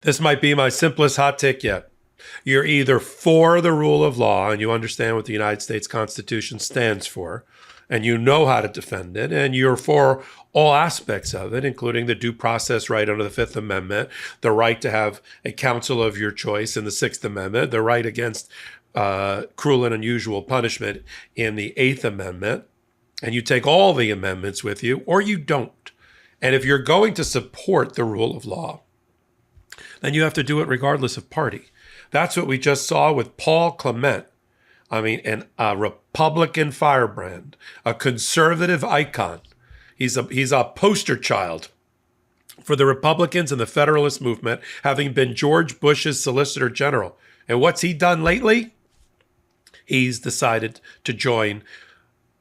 This might be my simplest hot take yet. You're either for the rule of law and you understand what the United States Constitution stands for, and you know how to defend it, and you're for all aspects of it, including the due process right under the Fifth Amendment, the right to have a counsel of your choice in the Sixth Amendment, the right against cruel and unusual punishment in the Eighth Amendment, and you take all the amendments with you, or you don't. And if you're going to support the rule of law, then you have to do it regardless of party. That's what we just saw with Paul Clement. I mean, a Republican firebrand, a conservative icon. He's a poster child for the Republicans and the Federalist movement, having been George Bush's Solicitor General. And what's he done lately? He's decided to join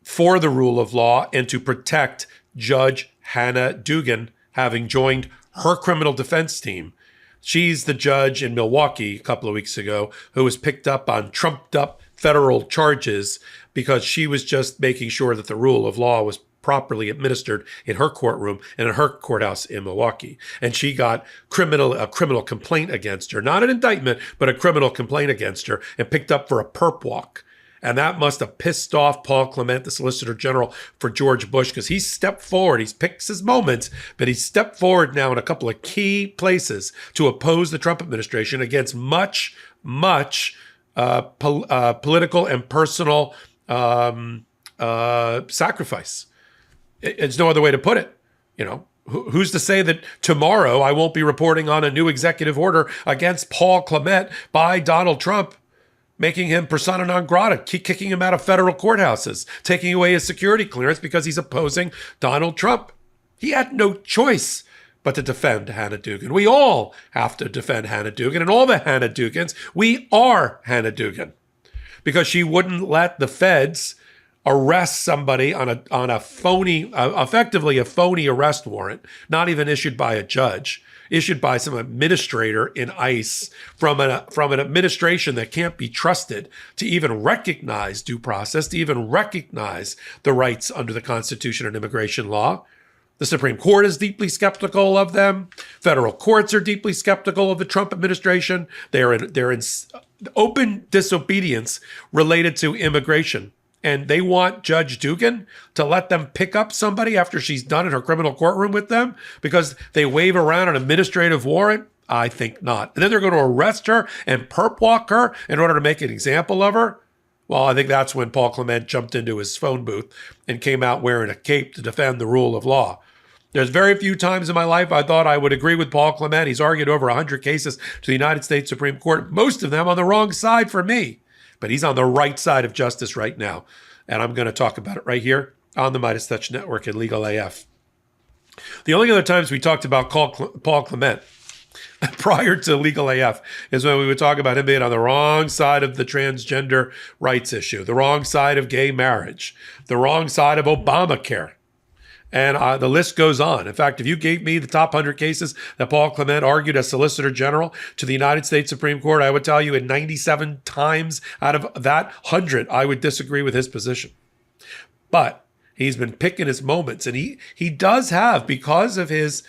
for the rule of law and to protect Judge Hannah Dugan, having joined her criminal defense team. She's the judge in Milwaukee a couple of weeks ago who was picked up on trumped up federal charges because she was just making sure that the rule of law was properly administered in her courtroom and in her courthouse in Milwaukee. And she got a criminal complaint against her, not an indictment, but a criminal complaint against her, and picked up for a perp walk. And that must have pissed off Paul Clement, the Solicitor General for George Bush, because he stepped forward. He's picked his moments, but he stepped forward now in a couple of key places to oppose the Trump administration against much political and personal sacrifice. It's no other way to put it. You know, who's to say that tomorrow I won't be reporting on a new executive order against Paul Clement by Donald Trump, making him persona non grata, kicking him out of federal courthouses, taking away his security clearance because he's opposing Donald Trump. He had no choice but to defend Hannah Dugan. We all have to defend Hannah Dugan, and all the Hannah Dugans, we are Hannah Dugan, because she wouldn't let the feds arrest somebody on a phony, effectively a phony arrest warrant, not even issued by a judge, issued by some administrator in ICE from an administration that can't be trusted to even recognize due process, to even recognize the rights under the Constitution and immigration law. The Supreme Court is deeply skeptical of them. Federal courts are deeply skeptical of the Trump administration. They're in open disobedience related to immigration. And they want Judge Dugan to let them pick up somebody after she's done in her criminal courtroom with them because they wave around an administrative warrant? I think not. And then they're going to arrest her and perp walk her in order to make an example of her? Well, I think that's when Paul Clement jumped into his phone booth and came out wearing a cape to defend the rule of law. There's very few times in my life I thought I would agree with Paul Clement. He's argued over 100 cases to the United States Supreme Court, most of them on the wrong side for me. But he's on the right side of justice right now. And I'm going to talk about it right here on the MeidasTouch Network at Legal AF. The only other times we talked about Paul Clement prior to Legal AF is when we would talk about him being on the wrong side of the transgender rights issue, the wrong side of gay marriage, the wrong side of Obamacare. And the list goes on. In fact, if you gave me the top 100 cases that Paul Clement argued as Solicitor General to the United States Supreme Court, I would tell you in 97 times out of that 100, I would disagree with his position. But he's been picking his moments, and he does have, because of his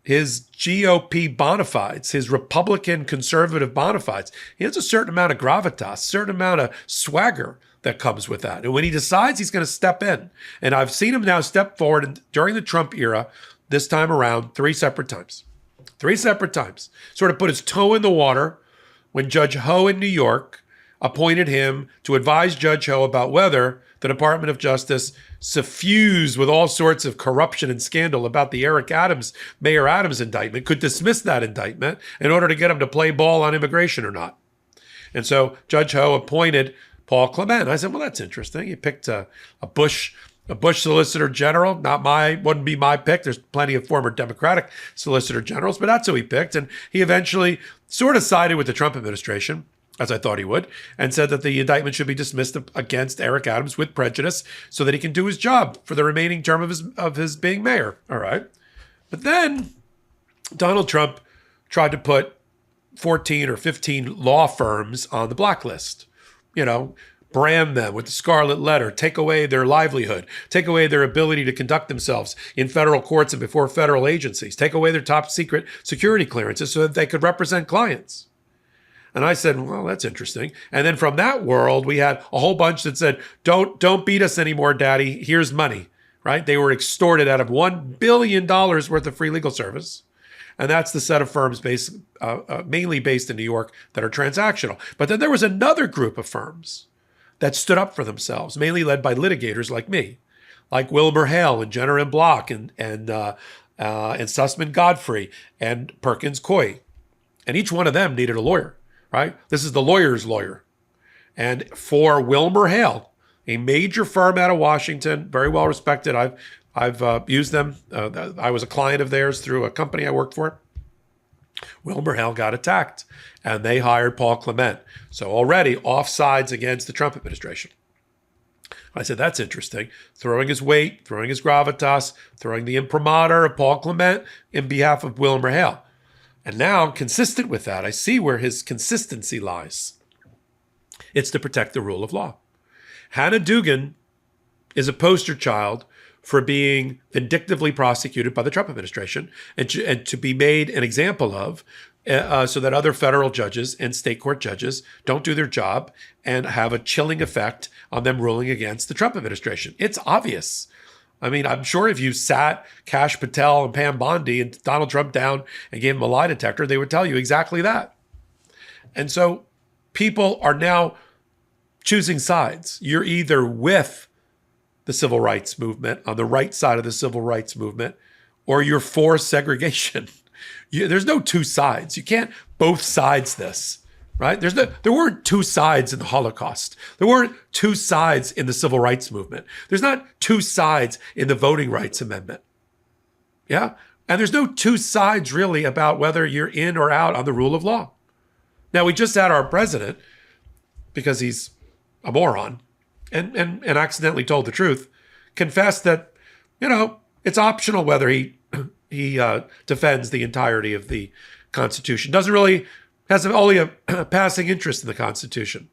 GOP bona fides, his Republican conservative bona fides, he has a certain amount of gravitas, a certain amount of swagger that comes with that. And when he decides he's going to step in, and I've seen him now step forward during the Trump era, this time around, three separate times, sort of put his toe in the water when Judge Ho in New York appointed him to advise Judge Ho about whether the Department of Justice, suffused with all sorts of corruption and scandal about the Mayor Adams indictment, could dismiss that indictment in order to get him to play ball on immigration or not. And so Judge Ho appointed Paul Clement. I said, well, that's interesting. He picked a Bush Solicitor General. Wouldn't be my pick. There's plenty of former Democratic Solicitor Generals, but that's who he picked. And he eventually sort of sided with the Trump administration, as I thought he would, and said that the indictment should be dismissed against Eric Adams with prejudice so that he can do his job for the remaining term of his being mayor. All right. But then Donald Trump tried to put 14 or 15 law firms on the blacklist. You know, brand them with the scarlet letter, take away their livelihood, take away their ability to conduct themselves in federal courts and before federal agencies, take away their top secret security clearances so that they could represent clients. And I said, well, that's interesting. And then from that world, we had a whole bunch that said, don't beat us anymore, Daddy. Here's money, right? They were extorted out of $1 billion worth of free legal service. And that's the set of firms mainly based in New York that are transactional. But then there was another group of firms that stood up for themselves, mainly led by litigators like me, like Wilbur Hale and Jenner and Block and Sussman Godfrey and Perkins Coie. And each one of them needed a lawyer, right? This is the lawyer's lawyer. And for Wilbur Hale, a major firm out of Washington, very well respected, I've used them. I was a client of theirs through a company I worked for. Wilbur Hale got attacked, and they hired Paul Clement. So already offsides against the Trump administration. I said, that's interesting. Throwing his weight, throwing his gravitas, throwing the imprimatur of Paul Clement in behalf of Wilbur Hale. And now, consistent with that, I see where his consistency lies. It's to protect the rule of law. Hannah Dugan is a poster child for being vindictively prosecuted by the Trump administration and to be made an example of so that other federal judges and state court judges don't do their job and have a chilling effect on them ruling against the Trump administration. It's obvious. I mean, I'm sure if you sat Kash Patel and Pam Bondi and Donald Trump down and gave him a lie detector, they would tell you exactly that. And so people are now choosing sides. You're either with the civil rights movement, on the right side of the civil rights movement, or you're for segregation. There's no two sides. You can't both sides this, right? There weren't two sides in the Holocaust. There weren't two sides in the civil rights movement. There's not two sides in the Voting Rights Amendment. Yeah? And there's no two sides really about whether you're in or out on the rule of law. Now, we just had our president, because he's a moron, and accidentally told the truth, confessed that, it's optional whether he defends the entirety of the Constitution. Has only a passing interest in the Constitution.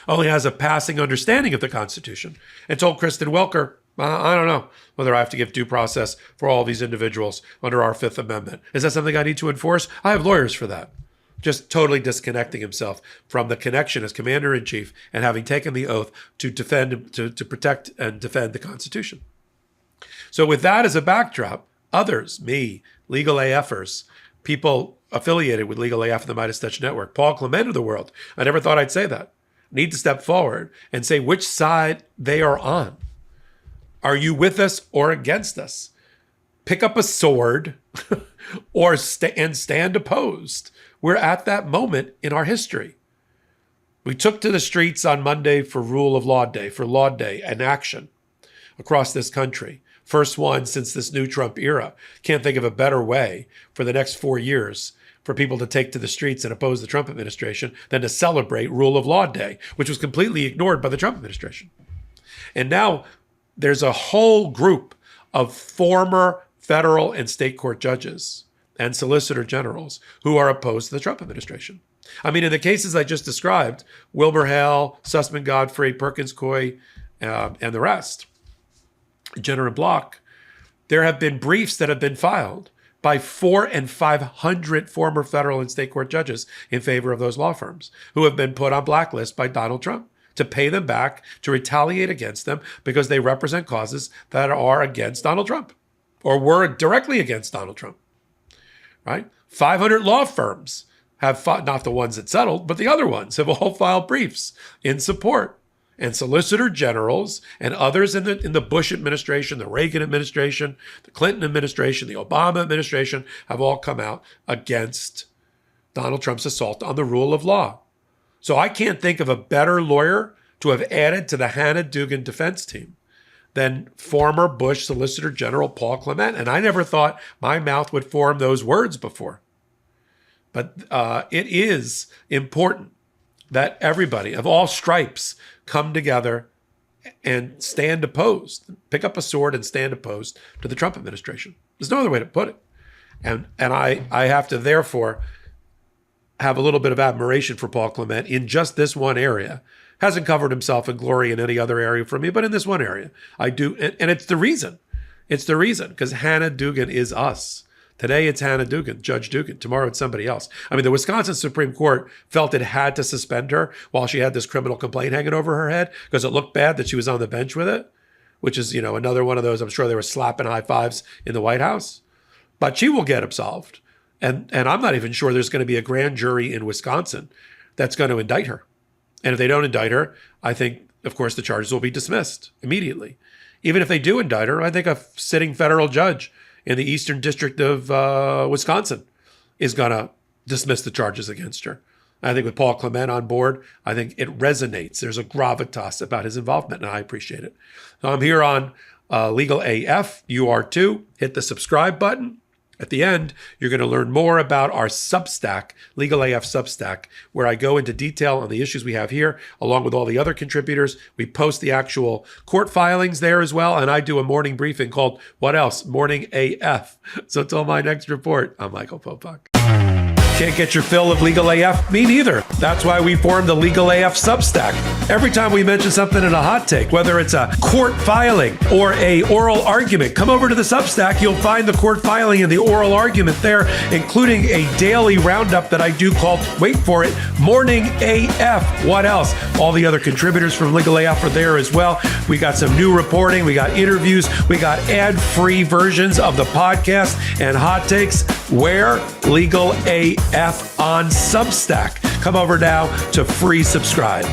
Only has a passing understanding of the Constitution. And told Kristen Welker, I don't know whether I have to give due process for all these individuals under our Fifth Amendment. Is that something I need to enforce? I have lawyers for that. Just totally disconnecting himself from the connection as commander-in-chief and having taken the oath to defend, to protect and defend the Constitution. So with that as a backdrop, others, me, legal AFers, people affiliated with Legal AF and the MeidasTouch Network, Paul Clement of the world, I never thought I'd say that, need to step forward and say which side they are on. Are you with us or against us? Pick up a sword or stand opposed. We're at that moment in our history. We took to the streets on Monday for Rule of Law Day, for Law Day, an action across this country. First one since this new Trump era. Can't think of a better way for the next 4 years for people to take to the streets and oppose the Trump administration than to celebrate Rule of Law Day, which was completely ignored by the Trump administration. And now there's a whole group of former federal and state court judges and solicitor generals who are opposed to the Trump administration. I mean, in the cases I just described, Wilbur Hale, Sussman Godfrey, Perkins Coie, and the rest, Jenner and Block, there have been briefs that have been filed by 400 and 500 former federal and state court judges in favor of those law firms who have been put on blacklist by Donald Trump to pay them back, to retaliate against them because they represent causes that are against Donald Trump or were directly against Donald Trump. Right? 500 law firms have fought, not the ones that settled, but the other ones have all filed briefs in support. And solicitor generals and others in the Bush administration, the Reagan administration, the Clinton administration, the Obama administration have all come out against Donald Trump's assault on the rule of law. So I can't think of a better lawyer to have added to the Hannah Dugan defense team than former Bush Solicitor General Paul Clement. And I never thought my mouth would form those words before. But it is important that everybody of all stripes come together and stand opposed, pick up a sword and stand opposed to the Trump administration. There's no other way to put it. And I have to therefore have a little bit of admiration for Paul Clement in just this one area, Hasn't covered himself in glory in any other area for me, but in this one area, I do. And it's the reason. It's the reason, because Hannah Dugan is us. Today it's Hannah Dugan, Judge Dugan. Tomorrow it's somebody else. I mean, the Wisconsin Supreme Court felt it had to suspend her while she had this criminal complaint hanging over her head because it looked bad that she was on the bench with it, which is, another one of those. I'm sure they were slapping high fives in the White House. But she will get absolved. And I'm not even sure there's going to be a grand jury in Wisconsin that's going to indict her. And if they don't indict her, I think, of course, the charges will be dismissed immediately. Even if they do indict her, I think a sitting federal judge in the Eastern District of Wisconsin is going to dismiss the charges against her. I think with Paul Clement on board, I think it resonates. There's a gravitas about his involvement, and I appreciate it. So I'm here on Legal AF. You are too. Hit the subscribe button. At the end, you're going to learn more about our Substack, Legal AF Substack, where I go into detail on the issues we have here, along with all the other contributors. We post the actual court filings there as well, and I do a morning briefing called, what else? Morning AF. So till my next report, I'm Michael Popak. Can't get your fill of Legal AF? Me neither. That's why we formed the Legal AF Substack. Every time we mention something in a hot take, whether it's a court filing or a oral argument, come over to the Substack. You'll find the court filing and the oral argument there, including a daily roundup that I do called, wait for it, Morning AF. What else? All the other contributors from Legal AF are there as well. We got some new reporting. We got interviews. We got ad-free versions of the podcast and hot takes. Where? Legal AF on Substack. Come over now to free subscribe.